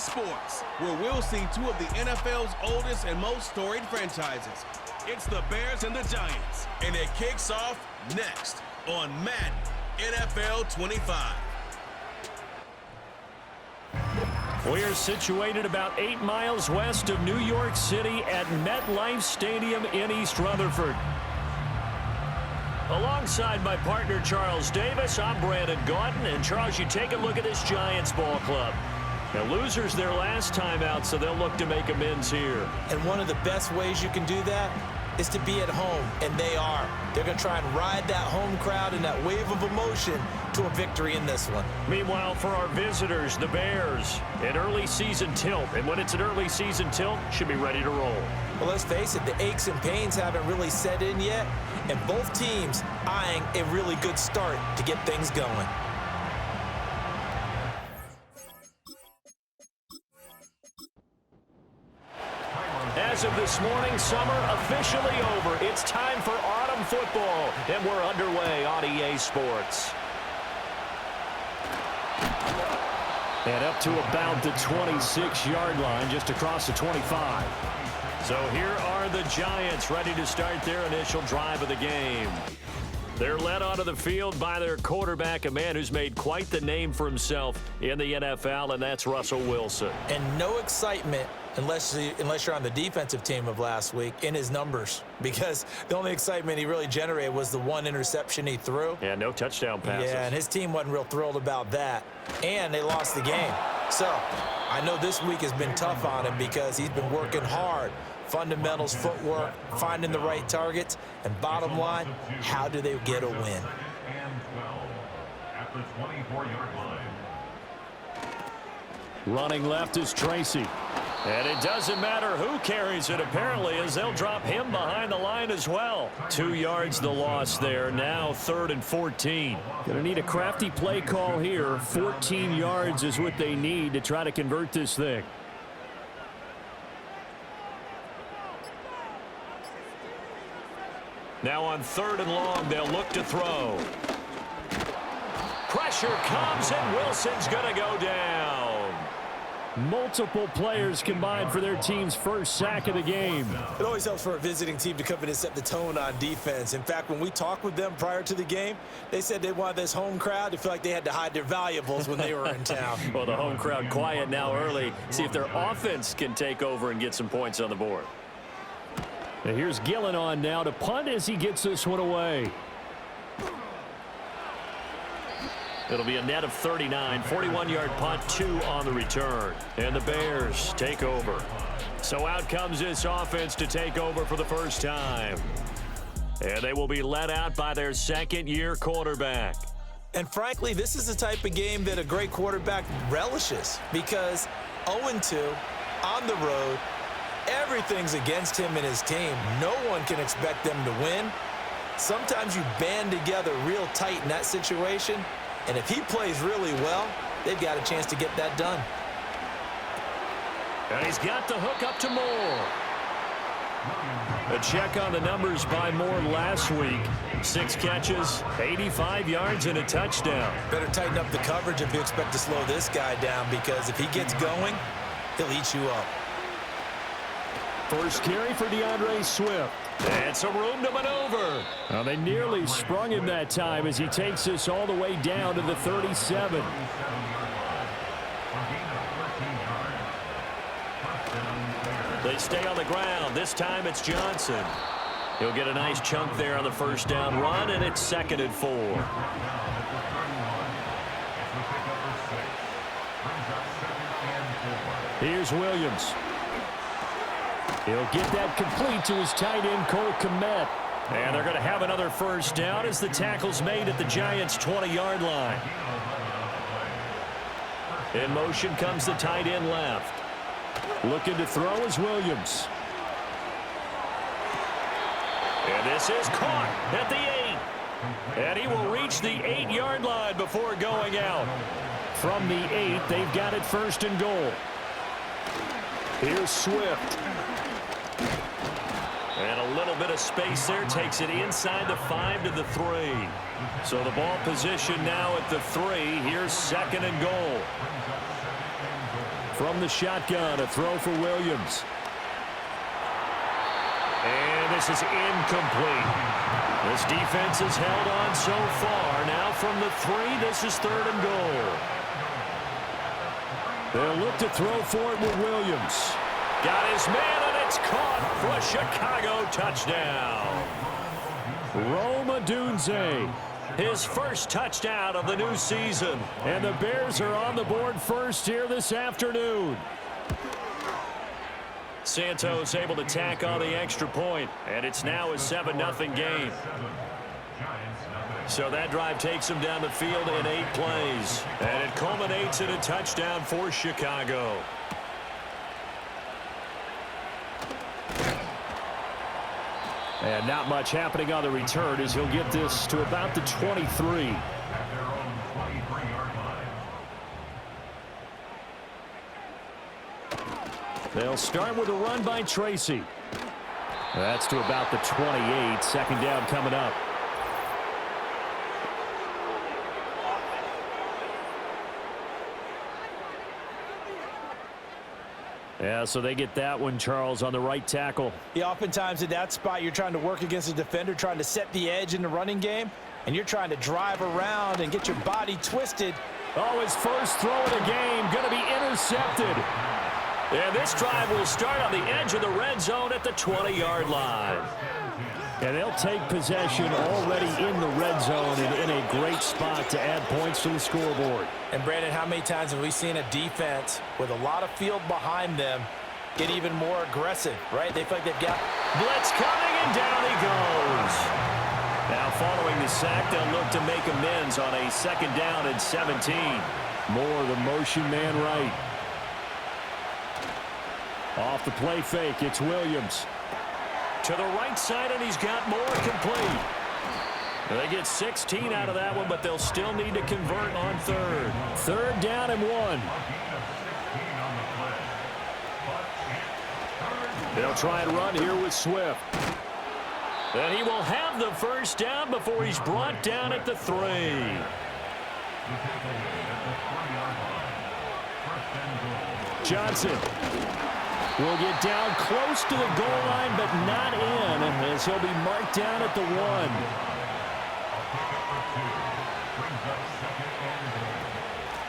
sports, where we'll see two of the NFL's oldest and most storied franchises. It's the Bears and the Giants, and it kicks off next on Madden NFL 25. We're situated about 8 miles west of New York City at MetLife Stadium in East Rutherford. Alongside my partner, Charles Davis, I'm Brandon Gaudin. And, Charles, you take a look at this Giants ball club. Now, losers their last time out, so they'll look to make amends here. And one of the best ways you can do that is to be at home, and they are. They're going to try and ride that home crowd and that wave of emotion to a victory in this one. Meanwhile, for our visitors, the Bears, an early season tilt. And when it's an early season tilt, should be ready to roll. Well, let's face it, the aches and pains haven't really set in yet, and both teams eyeing a really good start to get things going. As of this morning, summer officially over. It's time for autumn football, and we're underway on EA Sports. And up to about the 26-yard line, just across the 25. So here are the Giants ready to start their initial drive of the game. They're led onto the field by their quarterback, a man who's made quite the name for himself in the NFL, and that's Russell Wilson. And no excitement unless you're on the defensive team of last week in his numbers, because the only excitement he really generated was the one interception he threw. Yeah, no touchdown passes. Yeah, and his team wasn't real thrilled about that, and they lost the game. So I know this week has been tough on him because he's been working hard. Fundamentals, footwork, finding the right targets, and bottom line, how do they get a win? At the 24-yard line. Running left is Tracy. And it doesn't matter who carries it, apparently, as they'll drop him behind the line as well. 2 yards the loss there. Now 3rd and 14. Going to need a crafty play call here. 14 yards is what they need to try to convert this thing. Now on 3rd and long, they'll look to throw. Pressure comes, and Wilson's going to go down. Multiple players combined for their team's first sack of the game. It always helps for a visiting team to come in and set the tone on defense. In fact, when we talked with them prior to the game, they said they wanted this home crowd to feel like they had to hide their valuables when they were in town. Well, the home crowd quiet now early. See if their offense can take over and get some points on the board. Now here's Gillen on now to punt as he gets this one away. It'll be a net of 39, 41-yard punt, 2 on the return. And the Bears take over. So out comes this offense to take over for the first time. And they will be led out by their second-year quarterback. And frankly, this is the type of game that a great quarterback relishes, because 0-2 on the road, everything's against him and his team. No one can expect them to win. Sometimes you band together real tight in that situation, and if he plays really well, they've got a chance to get that done. And he's got the hook up to Moore. A check on the numbers by Moore last week. 6 catches, 85 yards, and a touchdown. Better tighten up the coverage if you expect to slow this guy down, because if he gets going, he'll eat you up. First carry for DeAndre Swift. And some room to maneuver. Well, they nearly sprung him that time as he takes this all the way down to the 37. They stay on the ground. This time it's Johnson. He'll get a nice chunk there on the first down run, and it's 2nd and 4. Here's Williams. He'll get that complete to his tight end, Cole Kmet. And they're going to have another first down as the tackle's made at the Giants' 20-yard line. In motion comes the tight end left. Looking to throw is Williams. And this is caught at the 8. And he will reach the 8-yard line before going out. From the 8, they've got it 1st and goal. Here's Swift. And a little bit of space there, takes it inside the 5 to the 3. So the ball position now at the 3. Here's 2nd and goal. From the shotgun, a throw for Williams. And this is incomplete. This defense has held on so far. Now from the 3, this is 3rd and goal. They'll look to throw for it with Williams. Got his man, and it's caught for a Chicago touchdown. Rome Odunze, his first touchdown of the new season. And the Bears are on the board first here this afternoon. Santos able to tack on the extra point, and it's now a 7-0 game. So that drive takes him down the field in 8 plays, and it culminates in a touchdown for Chicago. And not much happening on the return as he'll get this to about the 23. They'll start with a run by Tracy. That's to about the 28. 2nd down coming up. Yeah, so they get that one, Charles, on the right tackle. Yeah, oftentimes at that spot, you're trying to work against a defender, trying to set the edge in the running game, and you're trying to drive around and get your body twisted. Oh, his first throw of the game going to be intercepted. And this drive will start on the edge of the red zone at the 20-yard line. And they'll take possession already in the red zone and in a great spot to add points to the scoreboard. And, Brandon, how many times have we seen a defense with a lot of field behind them get even more aggressive, right? They feel like they've got blitz coming, and down he goes. Now, following the sack, they'll look to make amends on a 2nd down and 17. More of the motion man right. Off the play fake, it's Williams. To the right side, and he's got more complete. They get 16 out of that one, but they'll still need to convert on 3rd. 3rd down and 1. They'll try and run here with Swift. And he will have the 1st down before he's brought down at the 3. Johnson will get down close to the goal line, but not in, as he'll be marked down at the 1.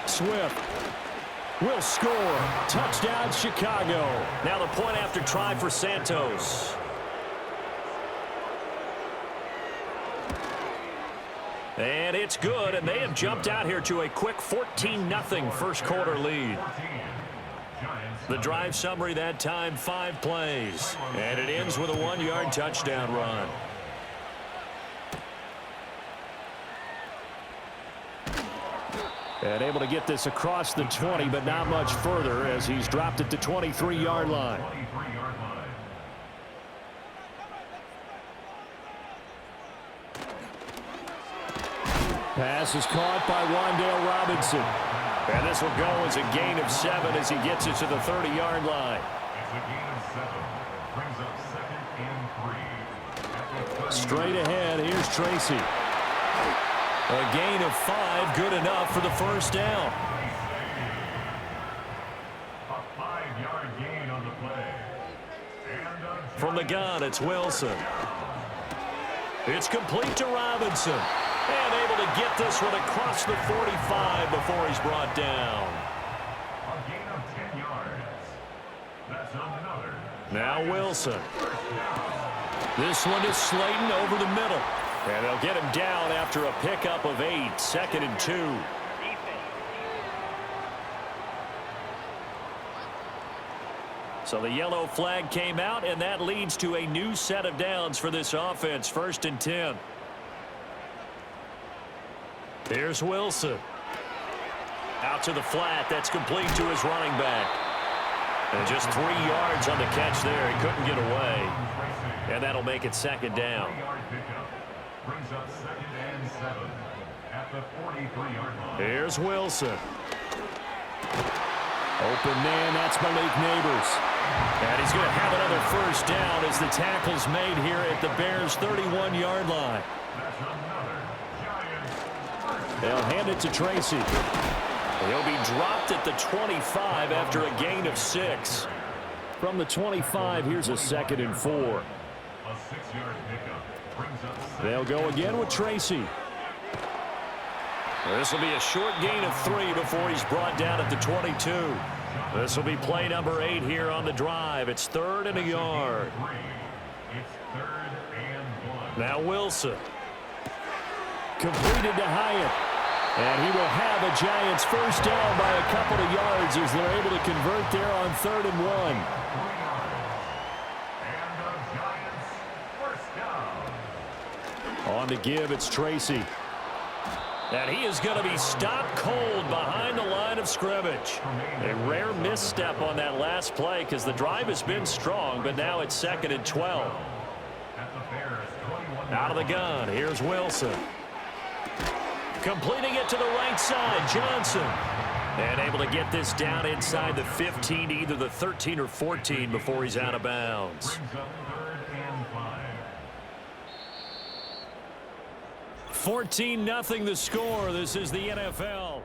Swift will score. Touchdown, Chicago. Now the point after try for Santos. And it's good, and they have jumped out here to a quick 14-0 first quarter lead. The drive summary that time, 5 plays. And it ends with a 1-yard touchdown run. And able to get this across the 20, but not much further as he's dropped it to 23-yard line. Pass is caught by Wan'Dale Robinson. And this will go as a gain of 7 as he gets it to the 30-yard line. It's a gain of 7. Brings up 2nd and 3. Straight ahead, here's Tracy. A gain of 5, good enough for the 1st down. A 5-yard gain on the play. From the gun, it's Wilson. It's complete to Robinson. And able to get this one across the 45 before he's brought down. A gain of 10 yards. That's another. Now Wilson. This one is Slayton over the middle. And they'll get him down after a pickup of 8, 2nd and 2. So the yellow flag came out, and that leads to a new set of downs for this offense, 1st and 10. Here's Wilson. Out to the flat. That's complete to his running back. And just 3 yards on the catch there. He couldn't get away. And that'll make it 2nd down. Brings up 2nd and 7 at the 43-yard line. Here's Wilson. Open man, that's Malik Neighbors. And he's going to have another 1st down as the tackle's made here at the Bears' 31-yard line. That's another Giants. They'll hand it to Tracy. He'll be dropped at the 25 after a gain of 6. From the 25, here's a 2nd and 4. A 6-yard pickup brings up They'll go again with Tracy. This will be a short gain of 3 before he's brought down at the 22. This will be play number 8 here on the drive. It's 3rd and a yard. It's 3rd and 1. Now Wilson. Completed to Hyatt. And he will have a Giants first down by a couple of yards as they're able to convert there on 3rd and 1. And the Giants first down. On the give, it's Tracy. And he is going to be stopped cold behind the line of scrimmage. A rare misstep on that last play because the drive has been strong, but now it's 2nd and 12. Out of the gun, here's Wilson. Completing it to the right side, Johnson. And able to get this down inside the 15, either the 13 or 14 before he's out of bounds. 14-0 the score. This is the NFL.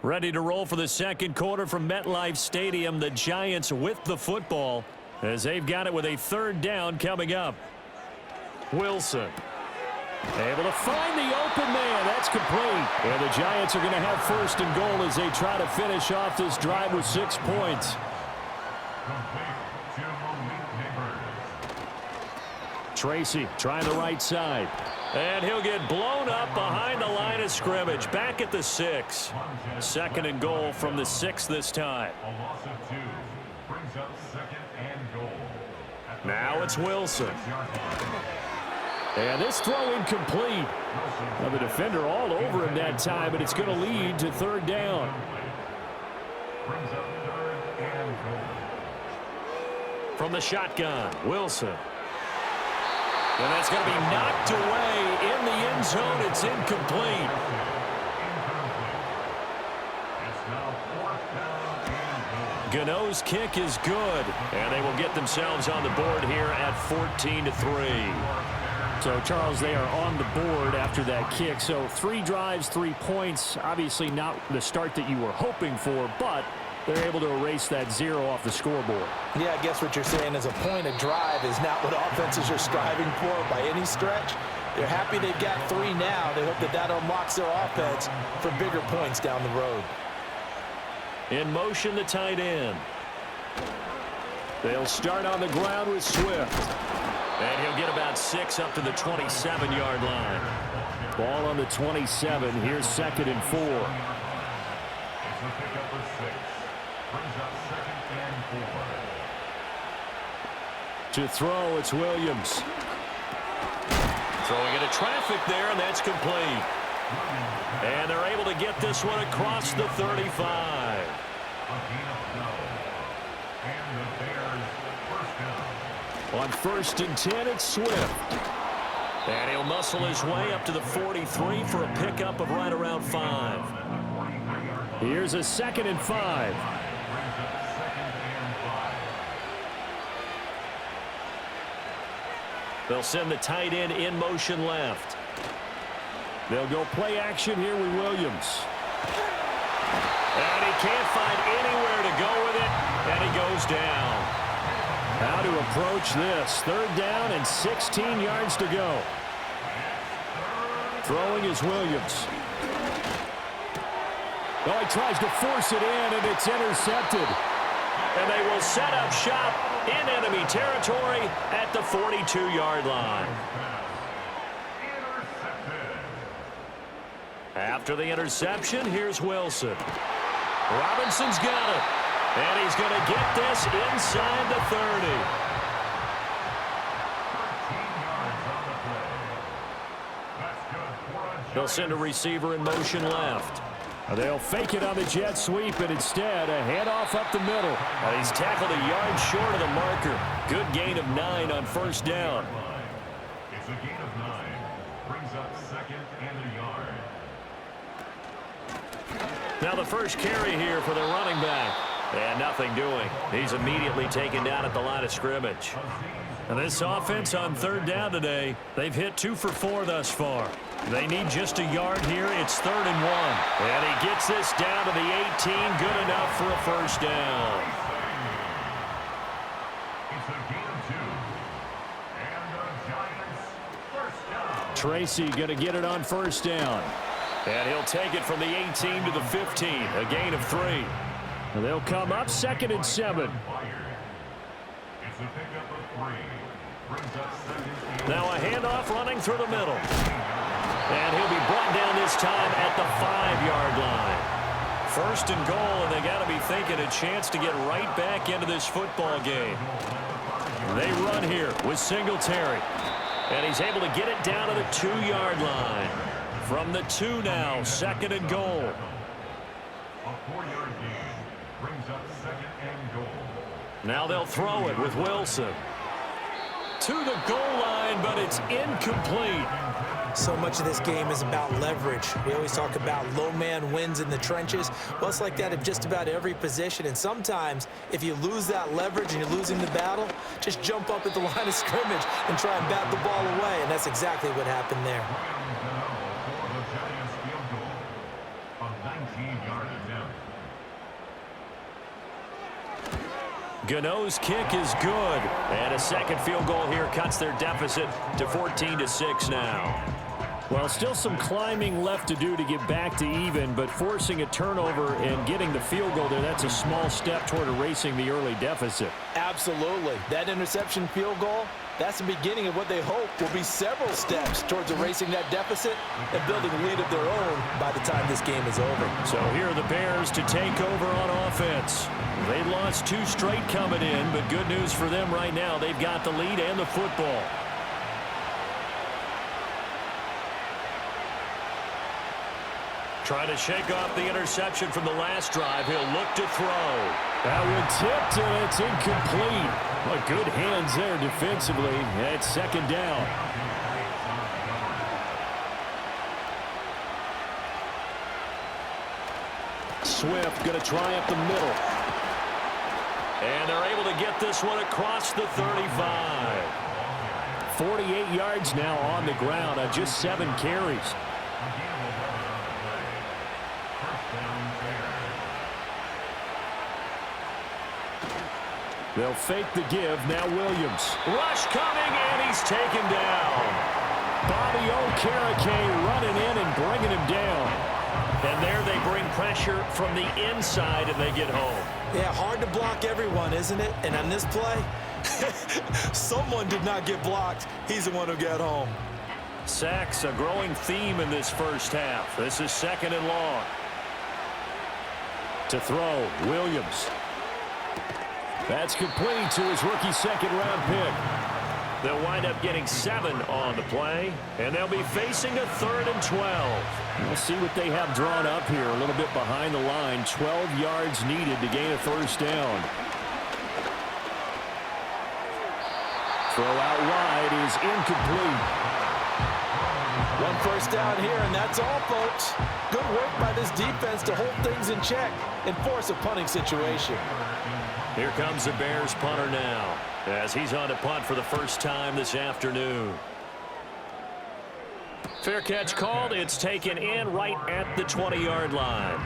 Ready to roll for the second quarter from MetLife Stadium. The Giants with the football as they've got it with a 3rd down coming up. Wilson. Able to find the open man. That's complete. And the Giants are going to have 1st and goal as they try to finish off this drive with 6 points. Tracy trying the right side. And he'll get blown up behind the line of scrimmage. Back at the 6. 2nd and goal from the 6 this time. A loss of 2 brings up 2nd and goal. Now it's Wilson. And this throw incomplete. Now the defender all over him that time, but it's going to lead to 3rd down. Brings up 3rd and goal. From the shotgun, Wilson. And that's going to be knocked away in the end zone. It's incomplete. It's now 4th down and goal. Gano's kick is good, and they will get themselves on the board here at 14-3. So, Charles, they are on the board after that kick. So 3 drives, 3 points. Obviously not the start that you were hoping for, but they're able to erase that 0 off the scoreboard. Yeah, I guess what you're saying is a point of drive is not what offenses are striving for by any stretch. They're happy they've got 3 now. They hope that that unlocks their offense for bigger points down the road. In motion, the tight end. They'll start on the ground with Swift. And he'll get about 6 up to the 27-yard line. Ball on the 27. Here's 2nd and 4. It's a pickup of 6. Brings up 2nd and 4. To throw, it's Williams. Throwing into traffic there, and that's complete. And they're able to get this one across the 35. A gain of 12. And the Bears first down. On 1st and 10, it's Swift. And he'll muscle his way up to the 43 for a pickup of right around 5. Here's a 2nd and 5. They'll send the tight end in motion left. They'll go play action here with Williams. And he can't find anywhere to go with it, and he goes down. How to approach this. 3rd down and 16 yards to go. Throwing is Williams. Oh, he tries to force it in, and it's intercepted. And they will set up shop in enemy territory at the 42-yard line. After the interception, here's Wilson. Robinson's got it. And he's going to get this inside the 30. They'll send a receiver in motion left. They'll fake it on the jet sweep, and instead a handoff up the middle. And he's tackled a yard short of the marker. Good gain of 9 on 1st down. It's a gain of 9. Brings up 2nd and a yard. Now the first carry here for the running back. And nothing doing. He's immediately taken down at the line of scrimmage. And this offense on 3rd down today, they've hit 2 for 4 thus far. They need just a yard here. It's 3rd and 1. And he gets this down to the 18. Good enough for a first down. It's a gain of 2. And the Giants first down. Tracy going to get it on first down. And he'll take it from the 18 to the 15. A gain of 3. And they'll come up 2nd and 7. It's a pickup of 3. Brings up 2nd. Now a handoff running through the middle. And he'll be brought down this time at the 5-yard line. 1st and goal, and they got to be thinking a chance to get right back into this football game. They run here with Singletary. And he's able to get it down to the 2-yard line. From the 2 now, 2nd and goal. A 4-yard gain brings up 2nd and goal. Now they'll throw it with Wilson. To the goal line, but it's incomplete. So much of this game is about leverage. We always talk about low man wins in the trenches. Well, it's like that at just about every position. And sometimes, if you lose that leverage and you're losing the battle, just jump up at the line of scrimmage and try and bat the ball away. And that's exactly what happened there. For the Giants field goal, a 19-yard attempt. Gano's kick is good. And a second field goal here cuts their deficit to 14-6 now. Well, still some climbing left to do to get back to even, but forcing a turnover and getting the field goal there, that's a small step toward erasing the early deficit. Absolutely. That interception field goal, that's the beginning of what they hope will be several steps towards erasing that deficit and building a lead of their own by the time this game is over. So here are the Bears to take over on offense. They lost 2 straight coming in, but good news for them right now. They've got the lead and the football. Trying to shake off the interception from the last drive. He'll look to throw. That one tipped, and it's incomplete. Well, good hands there defensively. It's 2nd down. Swift going to try up the middle. And they're able to get this one across the 35. 48 yards now on the ground on just 7 carries. They'll fake the give. Now Williams. Rush coming, and he's taken down. Bobby Okereke running in and bringing him down. And there they bring pressure from the inside, and they get home. Yeah, hard to block everyone, isn't it? And on this play, someone did not get blocked. He's the one who got home. Sacks, a growing theme in this first half. This is 2nd and long. To throw, Williams. That's complete to his rookie 2nd-round pick. They'll wind up getting 7 on the play, and they'll be facing a 3rd and 12. We'll see what they have drawn up here a little bit behind the line. 12 yards needed to gain a first down. Throw out wide is incomplete. 1 first down here, and that's all, folks. Good work by this defense to hold things in check and force a punting situation. Here comes the Bears punter now, as he's on to punt for the first time this afternoon. Fair catch called. It's taken in right at the 20-yard line.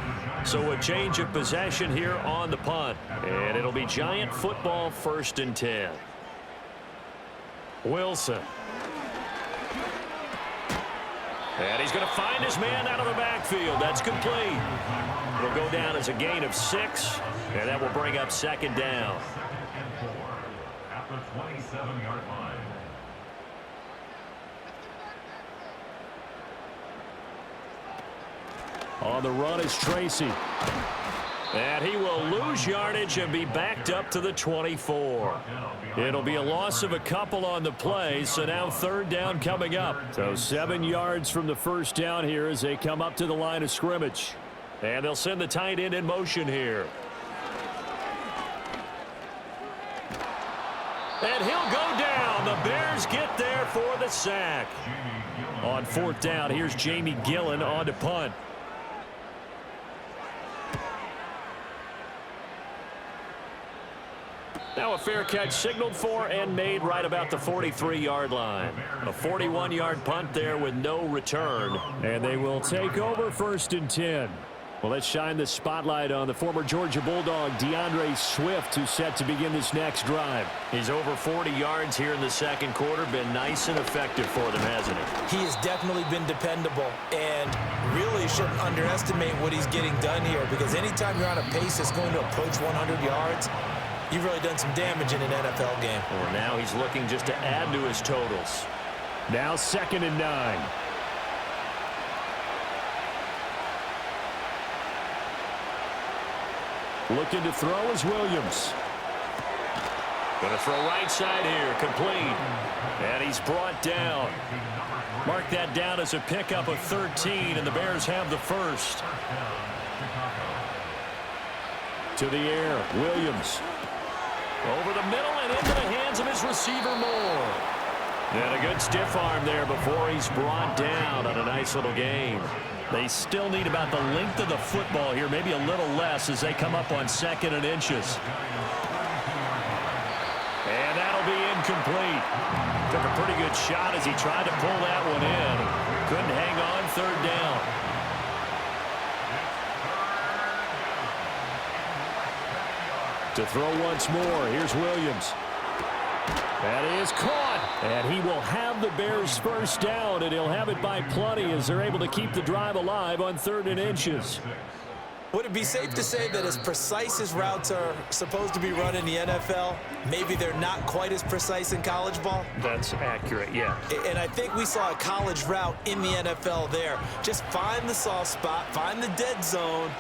So a change of possession here on the punt. And it'll be Giant football 1st and 10. Wilson. And he's going to find his man out of the backfield. That's complete. It'll go down as a gain of 6, and that will bring up 2nd down. 2nd and 4 at the 27-yard line. On the run is Tracy. And he will lose yardage and be backed up to the 24. It'll be a loss of a couple on the play, so now 3rd down coming up. So 7 yards from the first down here as they come up to the line of scrimmage. And they'll send the tight end in motion here. And he'll go down. The Bears get there for the sack. On 4th down, here's Jamie Gillen on to punt. Now a fair catch signaled for and made right about the 43-yard line. A 41-yard punt there with no return. And they will take over 1st and 10. Well, let's shine the spotlight on the former Georgia Bulldog, DeAndre Swift, who's set to begin this next drive. He's over 40 yards here in the second quarter. Been nice and effective for them, hasn't he? He has definitely been dependable, and really shouldn't underestimate what he's getting done here, because anytime you're on a pace that's going to approach 100 yards, you've really done some damage in an NFL game. Well, now he's looking just to add to his totals. Now 2nd and 9. Looking to throw is Williams. Going to throw right side here, complete. And he's brought down. Mark that down as a pickup of 13, and the Bears have the first. To the air, Williams. Over the middle and into the hands of his receiver, Moore. And a good stiff arm there before he's brought down on a nice little gain. They still need about the length of the football here, maybe a little less as they come up on 2nd and inches. And that'll be incomplete. Took a pretty good shot as he tried to pull that one in. Couldn't hang on 3rd down. To throw once more, here's Williams. That is caught. And he will have the Bears' first down, and he'll have it by plenty as they're able to keep the drive alive on 3rd and inches. Would it be safe to say that as precise as routes are supposed to be run in the NFL, maybe they're not quite as precise in college ball? That's accurate, yeah. And I think we saw a college route in the NFL there. Just find the soft spot, find the dead zone,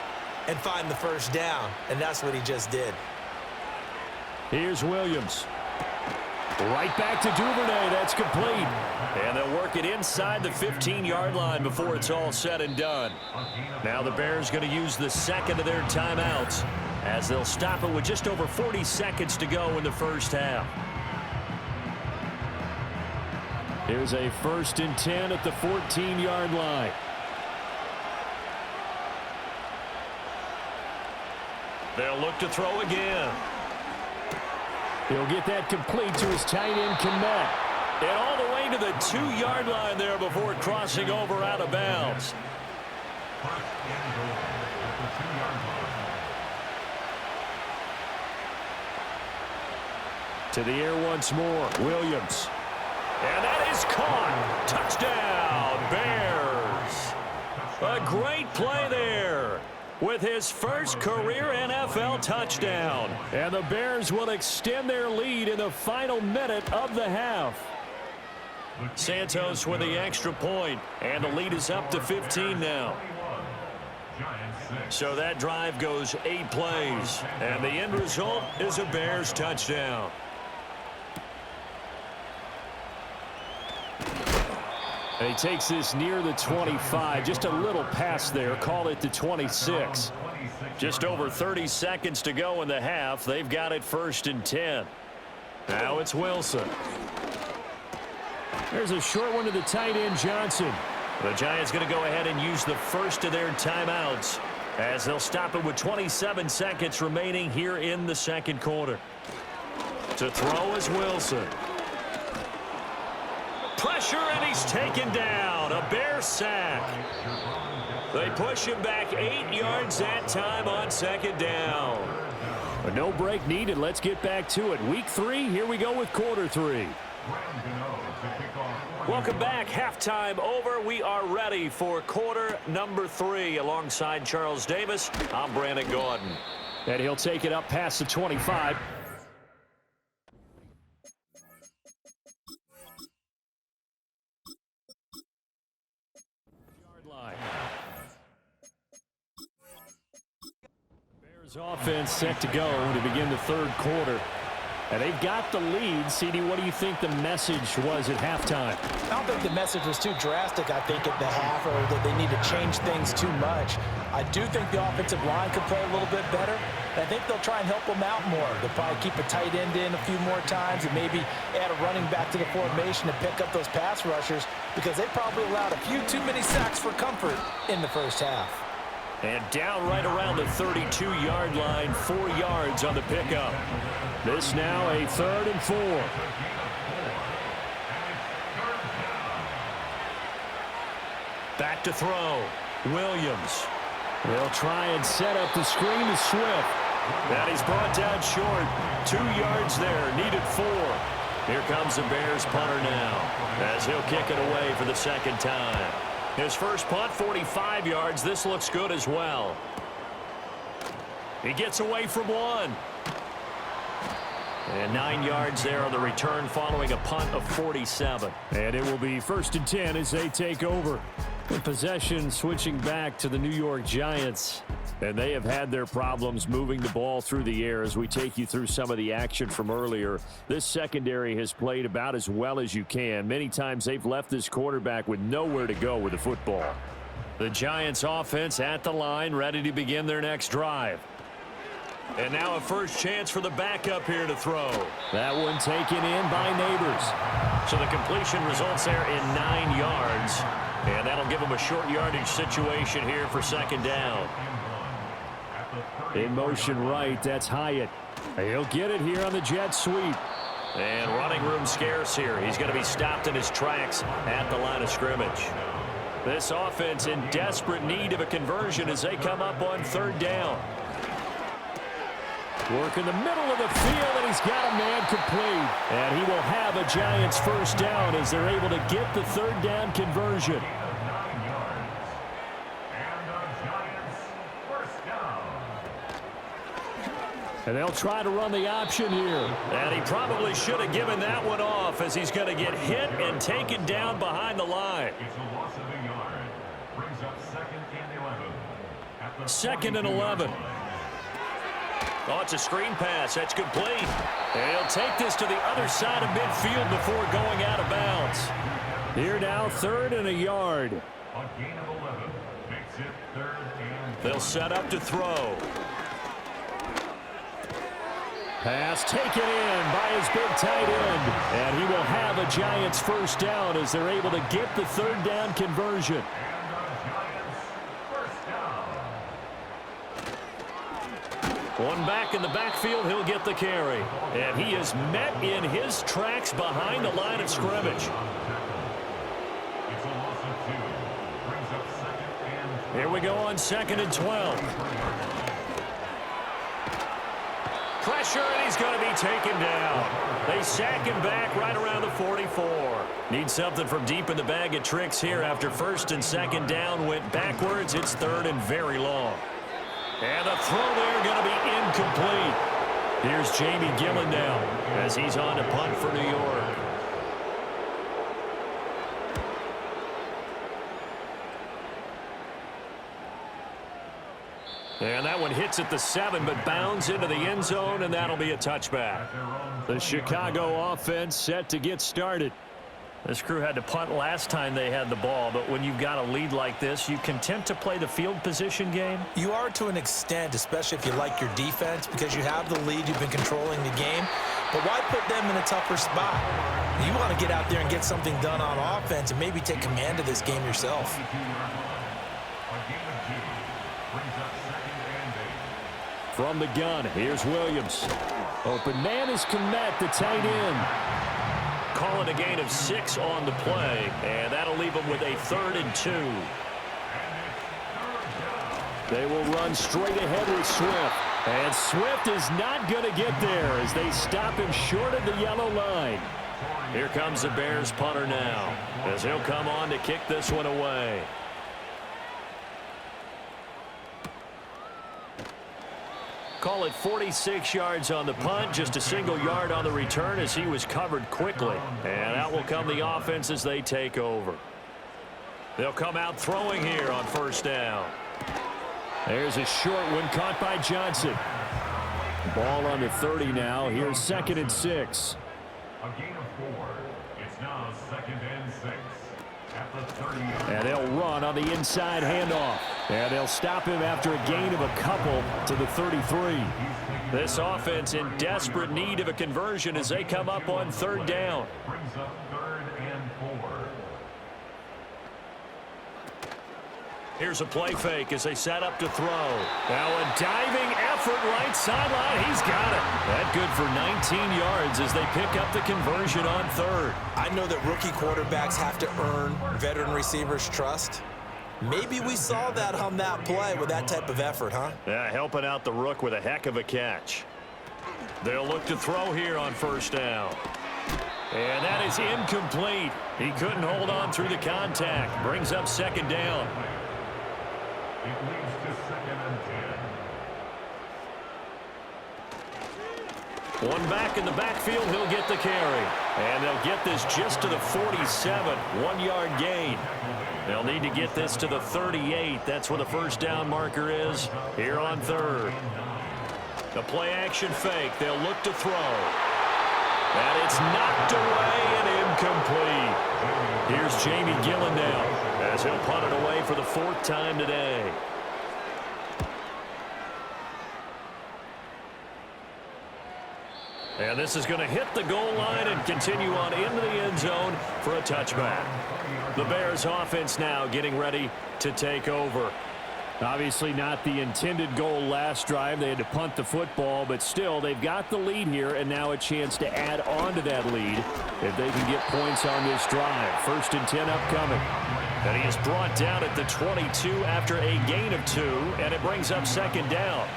and find the first down. And that's what he just did. Here's Williams. Right back to Duvernay. That's complete. And they'll work it inside the 15-yard line before it's all said and done. Now the Bears going to use the second of their timeouts as they'll stop it with just over 40 seconds to go in the first half. Here's a 1st and 10 at the 14-yard line. They'll look to throw again. He'll get that complete to his tight end, Kmet. And all the way to the 2-yard line there before crossing over out of bounds. To the air once more, Williams. And that is caught. Touchdown, Bears. A great play there with his first career NFL touchdown. And the Bears will extend their lead in the final minute of the half. Santos with the extra point, and the lead is up to 15 now. So that drive goes 8 plays, and the end result is a Bears touchdown. And he takes this near the 25. Just a little pass there. Call it the 26. Just over 30 seconds to go in the half. They've got it 1st and 10. Now it's Wilson. There's a short one to the tight end, Johnson. The Giants going to go ahead and use the first of their timeouts as they'll stop it with 27 seconds remaining here in the second quarter. To throw is Wilson. Pressure, and he's taken down. A Bear sack. They push him back 8 yards that time on 2nd down. But no break needed. Let's get back to it. Week 3, here we go with quarter 3. Welcome back. Halftime over. We are ready for quarter number 3. Alongside Charles Davis, I'm Brandon Gordon. And he'll take it up past the 25. Bears offense set to go to begin the 3rd quarter. And they've got the lead. CD, what do you think the message was at halftime? I don't think the message was too drastic, I think, at the half, or that they need to change things too much. I do think the offensive line could play a little bit better. I think they'll try and help them out more. They'll probably keep a tight end in a few more times and maybe add a running back to the formation to pick up those pass rushers, because they probably allowed a few too many sacks for comfort in the first half. And down right around the 32-yard line, 4 yards on the pickup. This now a 3rd and 4. Back to throw. Williams. They'll try and set up the screen to Swift. And he's brought down short. 2 yards there, needed 4. Here comes the Bears punter now, as he'll kick it away for the 2nd time. His first punt, 45 yards. This looks good as well. He gets away from 1. And 9 yards there on the return following a punt of 47. And it will be 1st and 10 as they take over. The possession switching back to the New York Giants. And they have had their problems moving the ball through the air as we take you through some of the action from earlier. This secondary has played about as well as you can. Many times they've left this quarterback with nowhere to go with the football. The Giants offense at the line, ready to begin their next drive. And now a first chance for the backup here to throw. That one taken in by Neighbors. So the completion results there in 9 yards. And that'll give them a short yardage situation here for 2nd down. In motion right, that's Hyatt. He'll get it here on the jet sweep. And running room scarce here. He's going to be stopped in his tracks at the line of scrimmage. This offense in desperate need of a conversion as they come up on 3rd down. Work in the middle of the field, and he's got a man complete. And he will have a Giants 1st down as they're able to get the 3rd down conversion. And they'll try to run the option here. And he probably should have given that one off as he's going to get hit and taken down behind the line. It's a loss of a yard. Brings up 2nd and 11. 2nd and 11. Oh, it's a screen pass. That's complete. And he'll take this to the other side of midfield before going out of bounds. Here now, 3rd and a yard. A gain of 11 makes it 3rd and 10. They'll set up to throw. Pass taken in by his big tight end. And he will have a Giants 1st down as they're able to get the 3rd down conversion. One back in the backfield, he'll get the carry. And he is met in his tracks behind the line of scrimmage. It's a loss of 2. Brings up 2nd and 12. Here we go on 2nd and 12. Pressure, and he's going to be taken down. They sack him back right around the 44. Need something from deep in the bag of tricks here after 1st and 2nd down went backwards. It's 3rd and very long. And the throw there going to be incomplete. Here's Jamie Gillen now as he's on to punt for New York. And that one hits at the 7, but bounds into the end zone, and that'll be a touchback. The Chicago offense set to get started. This crew had to punt last time they had the ball, but when you've got a lead like this, you content to play the field position game? You are to an extent, especially if you like your defense, because you have the lead, you've been controlling the game. But why put them in a tougher spot? You want to get out there and get something done on offense and maybe take command of this game yourself. From the gun, here's Williams. Open man is Kmet, the tight end. Calling a gain of 6 on the play, and that'll leave them with a 3rd and 2. They will run straight ahead with Swift. And Swift is not going to get there as they stop him short of the yellow line. Here comes the Bears punter now as he'll come on to kick this one away. Call it 46 yards on the punt, just a single yard on the return as he was covered quickly. And out will come the offense as they take over. They'll come out throwing here on 1st down. There's a short one caught by Johnson. Ball on the 30 now. Here's 2nd and 6. A gain of 4. It's now 2nd and 6. At the 30. And they'll run on the inside handoff. And they'll stop him after a gain of a couple to the 33. This offense in desperate need of a conversion as they come up on 3rd down. Brings up 3rd and 4. Here's a play fake as they set up to throw. Now a diving effort right sideline. He's got it. That good for 19 yards as they pick up the conversion on third. I know that rookie quarterbacks have to earn veteran receivers' trust. Maybe we saw that on that play with that type of effort, huh? Yeah, helping out the rook with a heck of a catch. They'll look to throw here on first down. And that is incomplete. He couldn't hold on through the contact. Brings up second down. It leads to 2nd and 10. One back in the backfield, he'll get the carry. And they'll get this just to the 47, 1-yard gain. They'll need to get this to the 38. That's where the first down marker is here on third. The play action fake. They'll look to throw. And it's knocked away and incomplete. Here's Jamie Gillen now as he'll punt it away for the 4th time today. And this is going to hit the goal line and continue on into the end zone for a touchback. The Bears offense now getting ready to take over. Obviously not the intended goal last drive. They had to punt the football, but still they've got the lead here and now a chance to add on to that lead if they can get points on this drive. 1st and 10 upcoming. And he is brought down at the 22 after a gain of 2, and it brings up second down.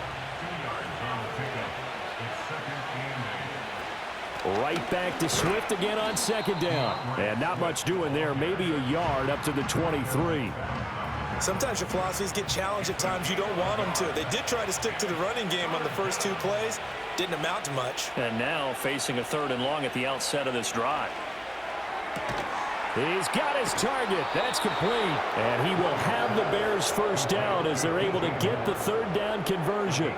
Right back to Swift again on second down. And not much doing there. Maybe a yard up to the 23. Sometimes your philosophies get challenged at times you don't want them to. They did try to stick to the running game on the first 2 plays. Didn't amount to much. And now facing a 3rd and long at the outset of this drive. He's got his target. That's complete. And he will have the Bears first down as they're able to get the 3rd down conversion.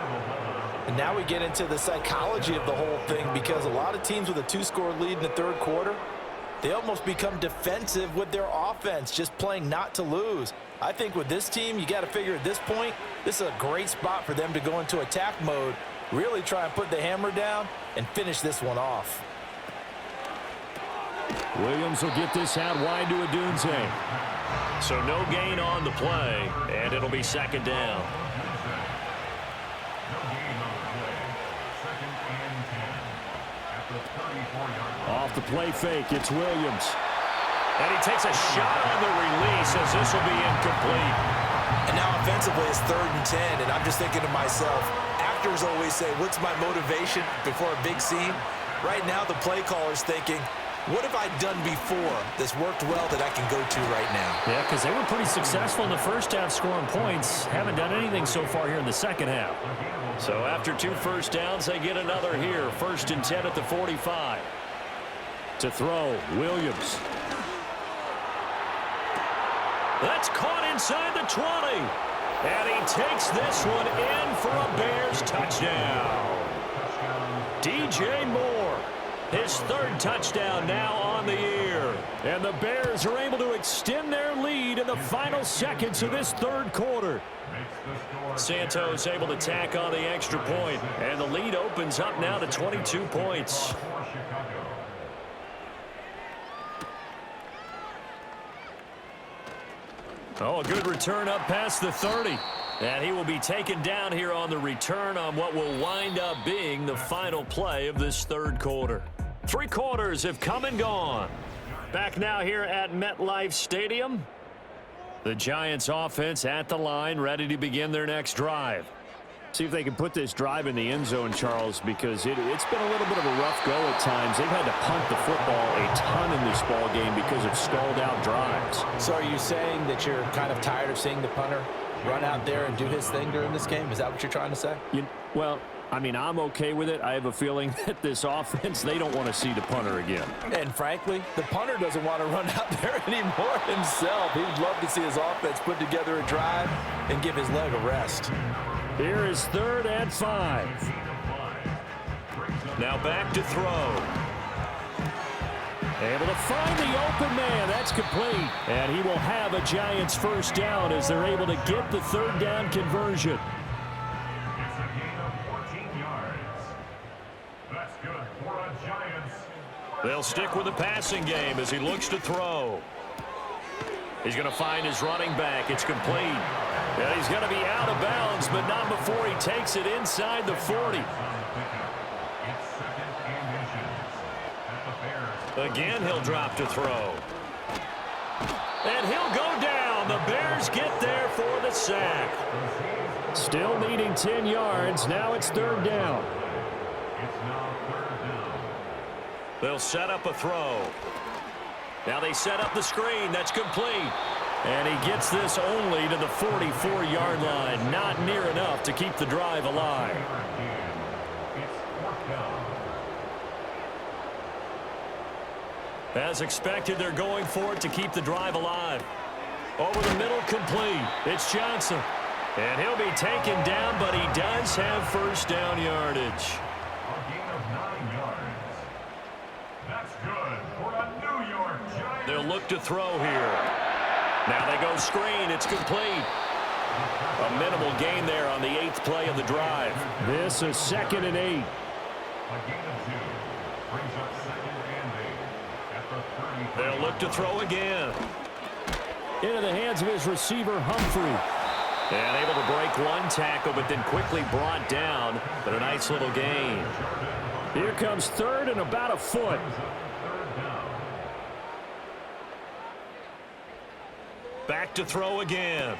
And now we get into the psychology of the whole thing because a lot of teams with a 2-score lead in the 3rd quarter, they almost become defensive with their offense, just playing not to lose. I think with this team, you got to figure at this point, this is a great spot for them to go into attack mode, really try and put the hammer down and finish this one off. Williams will get this out wide to Odunze. So no gain on the play, and it'll be second down. Off the play fake, it's Williams. And he takes a shot on the release as this will be incomplete. And now offensively it's 3rd and 10, and I'm just thinking to myself, actors always say, what's my motivation before a big scene? Right now the play caller's thinking, what have I done before that's worked well that I can go to right now? Yeah, because they were pretty successful in the first half scoring points. Haven't done anything so far here in the second half. So after 2 first downs, they get another here. 1st and 10 at the 45. To throw, Williams. That's caught inside the 20. And he takes this one in for a Bears touchdown. DJ Moore, his 3rd touchdown now on the year. And the Bears are able to extend their lead in the final seconds of this 3rd quarter. Santos able to tack on the extra point, and the lead opens up now to 22 points. Oh, a good return up past the 30. And he will be taken down here on the return on what will wind up being the final play of this 3rd quarter. 3 quarters have come and gone. Back now here at MetLife Stadium. The Giants offense at the line, ready to begin their next drive. See if they can put this drive in the end zone, Charles, because it's been a little bit of a rough go at times. They've had to punt the football a ton in this ball game because of stalled-out drives. So are you saying that you're kind of tired of seeing the punter run out there and do his thing during this game? Is that what you're trying to say? Well, I mean, I'm okay with it. I have a feeling that this offense, they don't want to see the punter again. And frankly, the punter doesn't want to run out there anymore himself. He'd love to see his offense put together a drive and give his leg a rest. Here is 3rd and 5. Now back to throw. Able to find the open man. That's complete. And he will have a Giants first down as they're able to get the 3rd down conversion. It's a gain of 14 yards. That's good for a Giants. They'll stick with the passing game as he looks to throw. He's going to find his running back. It's complete. And he's going to be out of bounds, but not before he takes it inside the 40. Again, he'll drop to throw. And he'll go down. The Bears get there for the sack. Still needing 10 yards. Now it's third down. They'll set up a throw. Now they set up the screen. That's complete. And he gets this only to the 44-yard line. Not near enough to keep the drive alive. As expected, they're going for it to keep the drive alive. Over the middle, complete. It's Johnson. And he'll be taken down, but he does have first down yardage. A gain of 9 yards. That's good for a New York Giants. They'll look to throw here. Now they go screen. It's complete. A minimal gain there on the 8th play of the drive. This is 2nd and 8. A gain of 2 brings up 2nd and 8 at the 30. They'll look to throw again. Into the hands of his receiver, Humphrey. And able to break one tackle, but then quickly brought down. But a nice little gain. Here comes third and about a foot. Back to throw again.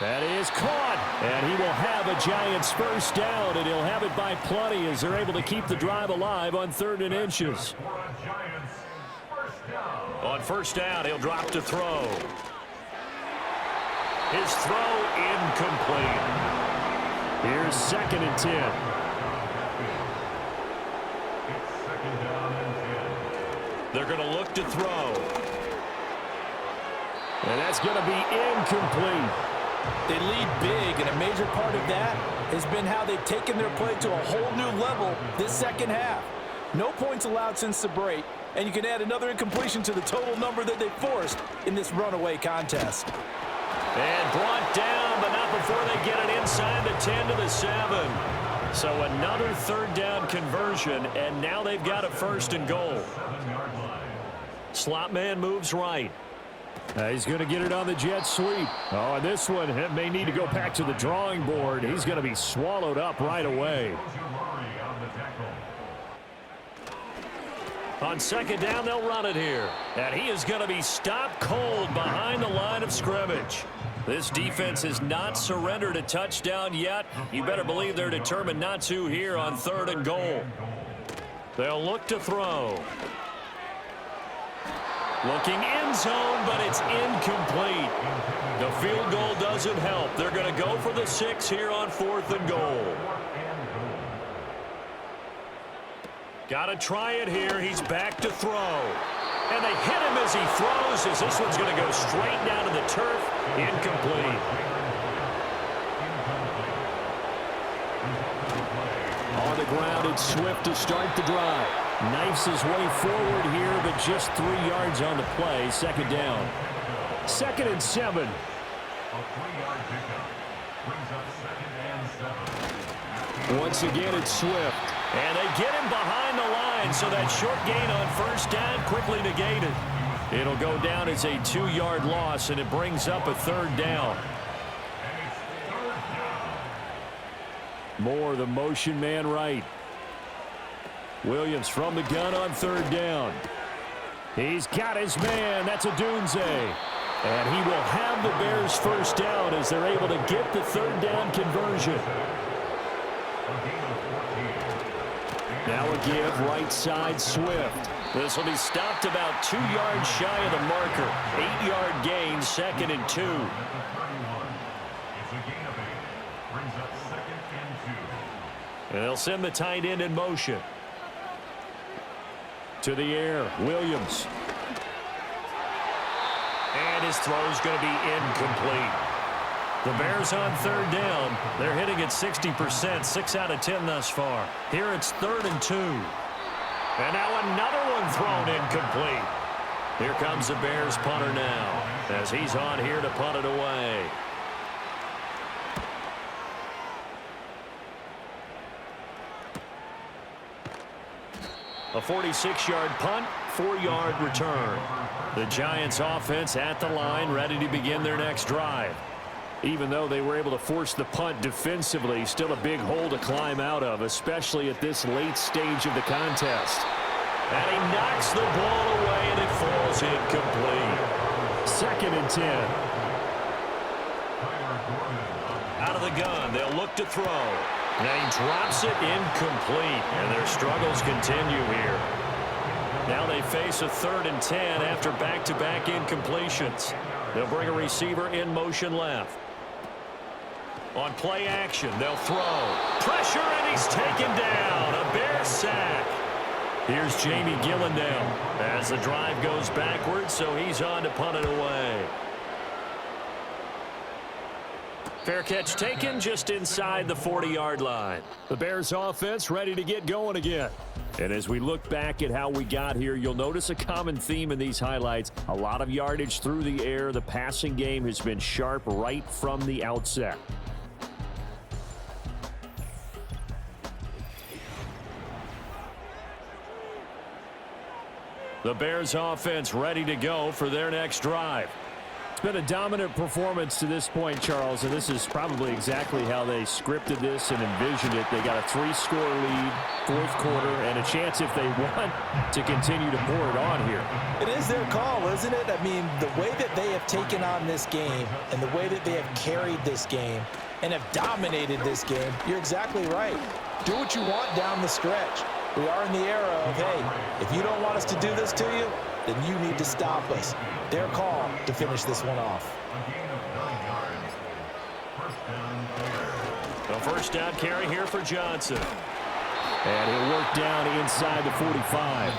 That is caught. And he will have a Giants first down, and he'll have it by plenty as they're able to keep the drive alive on 3rd and inches. On first down, he'll drop to throw. His throw incomplete. Here's 2nd and 10. They're going to look to throw. And that's going to be incomplete. They lead big, and a major part of that has been how they've taken their play to a whole new level this second half. No points allowed since the break, and you can add another incompletion to the total number that they forced in this runaway contest. And brought down, but not before they get it inside the 10 to the 7. So another 3rd down conversion, and now they've got a 1st and goal. Slot man moves right. He's going to get it on the jet sweep. Oh, and this one may need to go back to the drawing board. He's going to be swallowed up right away. On 2nd down, they'll run it here. And he is going to be stopped cold behind the line of scrimmage. This defense has not surrendered a touchdown yet. You better believe they're determined not to here on 3rd and goal. They'll look to throw. Looking end zone, but it's incomplete. The field goal doesn't help. They're going to go for the 6 here on 4th and goal. Got to try it here. He's back to throw. And they hit him as he throws, as this one's going to go straight down to the turf. Incomplete. On the ground, it's Swift to start the drive. Knifes his way forward here, but just 3 yards on the play. 2nd down. 2nd and 7. A 3-yard pickup brings up 2nd and 7. Once again, it's Swift. And they get him behind the line, so that short gain on 1st down quickly negated. It'll go down as a 2-yard loss, and it brings up a 3rd down. Moore, the motion man right. Williams from the gun on 3rd down. He's got his man. That's a Dunze. And he will have the Bears first down as they're able to get the 3rd down conversion. Now a give right side Swift. This will be stopped about 2 yards shy of the marker. 8-yard gain, 2nd and 2. It's a gain of 8. Brings up 2nd and 2. And they'll send the tight end in motion. To the air, Williams. And his throw's going to be incomplete. The Bears on 3rd down. They're hitting at 60%, 6 out of 10 thus far. Here it's 3rd and 2. And now another one thrown incomplete. Here comes the Bears punter now, as he's on here to punt it away. A 46-yard punt, 4-yard return. The Giants offense at the line, ready to begin their next drive. Even though they were able to force the punt defensively, still a big hole to climb out of, especially at this late stage of the contest. And he knocks the ball away, and it falls incomplete. 2nd and 10. Out of the gun, they'll look to throw. Now he drops it incomplete, and their struggles continue here. Now they face a 3rd and 10 after back-to-back incompletions. They'll bring a receiver in motion left. On play action, they'll throw. Pressure, and he's taken down. A Bear sack. Here's Jamie Gillandale as the drive goes backwards, so he's on to punt it away. Fair catch taken just inside the 40-yard line. The Bears offense ready to get going again. And as we look back at how we got here, you'll notice a common theme in these highlights. A lot of yardage through the air. The passing game has been sharp right from the outset. The Bears offense ready to go for their next drive. It's been a dominant performance to this point, Charles, and this is probably exactly how they scripted this and envisioned it. They got a 3-score lead, 4th quarter, and a chance if they want to continue to pour it on here. It is their call, isn't it? I mean, the way that they have taken on this game and the way that they have carried this game and have dominated this game, you're exactly right. Do what you want down the stretch. We are in the era of, hey, if you don't want us to do this to you, then you need to stop us. Their call to finish this one off. The first down carry here for Johnson. And he'll work down inside the 45.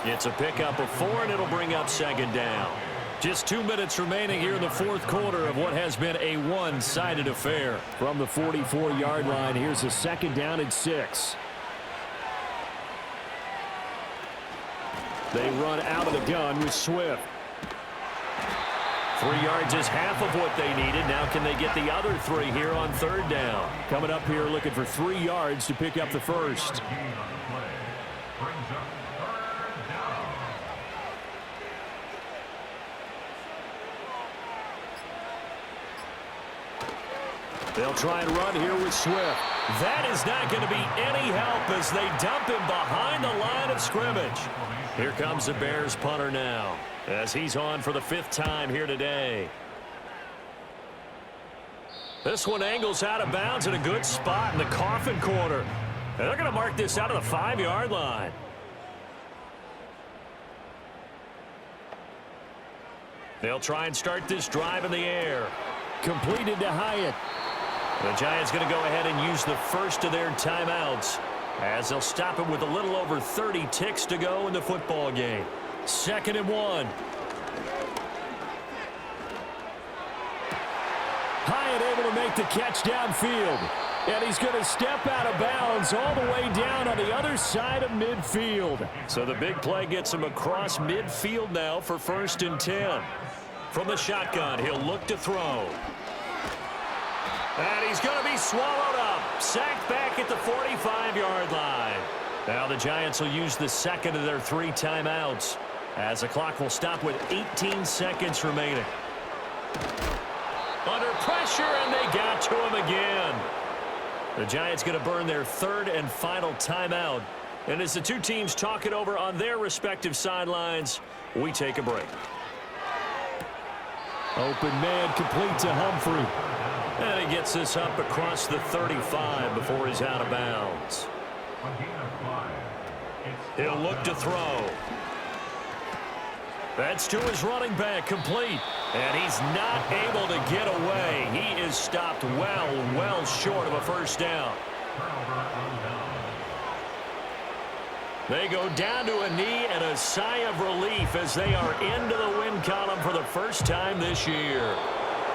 It's a pickup of 4, and it'll bring up 2nd down. Just 2 minutes remaining here in the 4th quarter of what has been a one-sided affair. From the 44-yard line, here's a 2nd down and 6. They run out of the gun with Swift. 3 yards is half of what they needed. Now can they get the other 3 here on 3rd down? Coming up here looking for 3 yards to pick up the first. They'll try and run here with Swift. That is not going to be any help as they dump him behind the line of scrimmage. Here comes the Bears punter now as he's on for the 5th time here today. This one angles out of bounds in a good spot in the coffin corner. And they're going to mark this out of the 5-yard line. They'll try and start this drive in the air. Completed to Hyatt. The Giants going to go ahead and use the first of their timeouts as they'll stop it with a little over 30 ticks to go in the football game. 2nd and 1. Hyatt able to make the catch downfield. And he's going to step out of bounds all the way down on the other side of midfield. So the big play gets him across midfield now for 1st and 10. From the shotgun, he'll look to throw. And he's going to be swallowed up. Sacked back at the 45-yard line. Now the Giants will use the 2nd of their 3 timeouts as the clock will stop with 18 seconds remaining. Under pressure, and they got to him again. The Giants going to burn their 3rd and final timeout. And as the two teams talk it over on their respective sidelines, we take a break. Open man complete to Humphrey. And he gets this up across the 35 before he's out of bounds. He'll look to throw. That's to his running back, complete. And he's not able to get away. He is stopped well short of a 1st down. They go down to a knee and a sigh of relief as they are into the win column for the first time this year.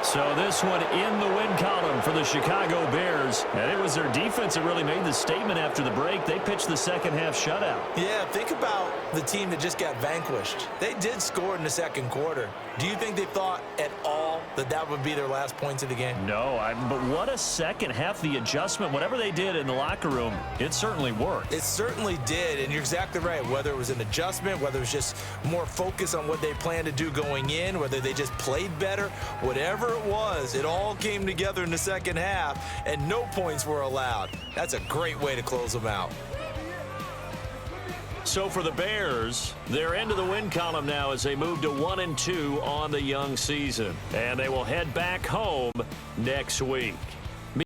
So this one in the win column for the Chicago Bears. And it was their defense that really made the statement after the break. They pitched the second half shutout. Yeah, think about the team that just got vanquished. They did score in the second quarter. Do you think they thought at all that that would be their last points of the game? No, but what a second half. The adjustment, whatever they did in the locker room, it certainly worked. It certainly did, and you're exactly right. Whether it was an adjustment, whether it was just more focus on what they planned to do going in, whether they just played better, whatever it was, it all came together in the second half, and no points were allowed. That's a great way to close them out. So for the Bears, they're into the win column now as they move to 1-2 on the young season. And they will head back home next week.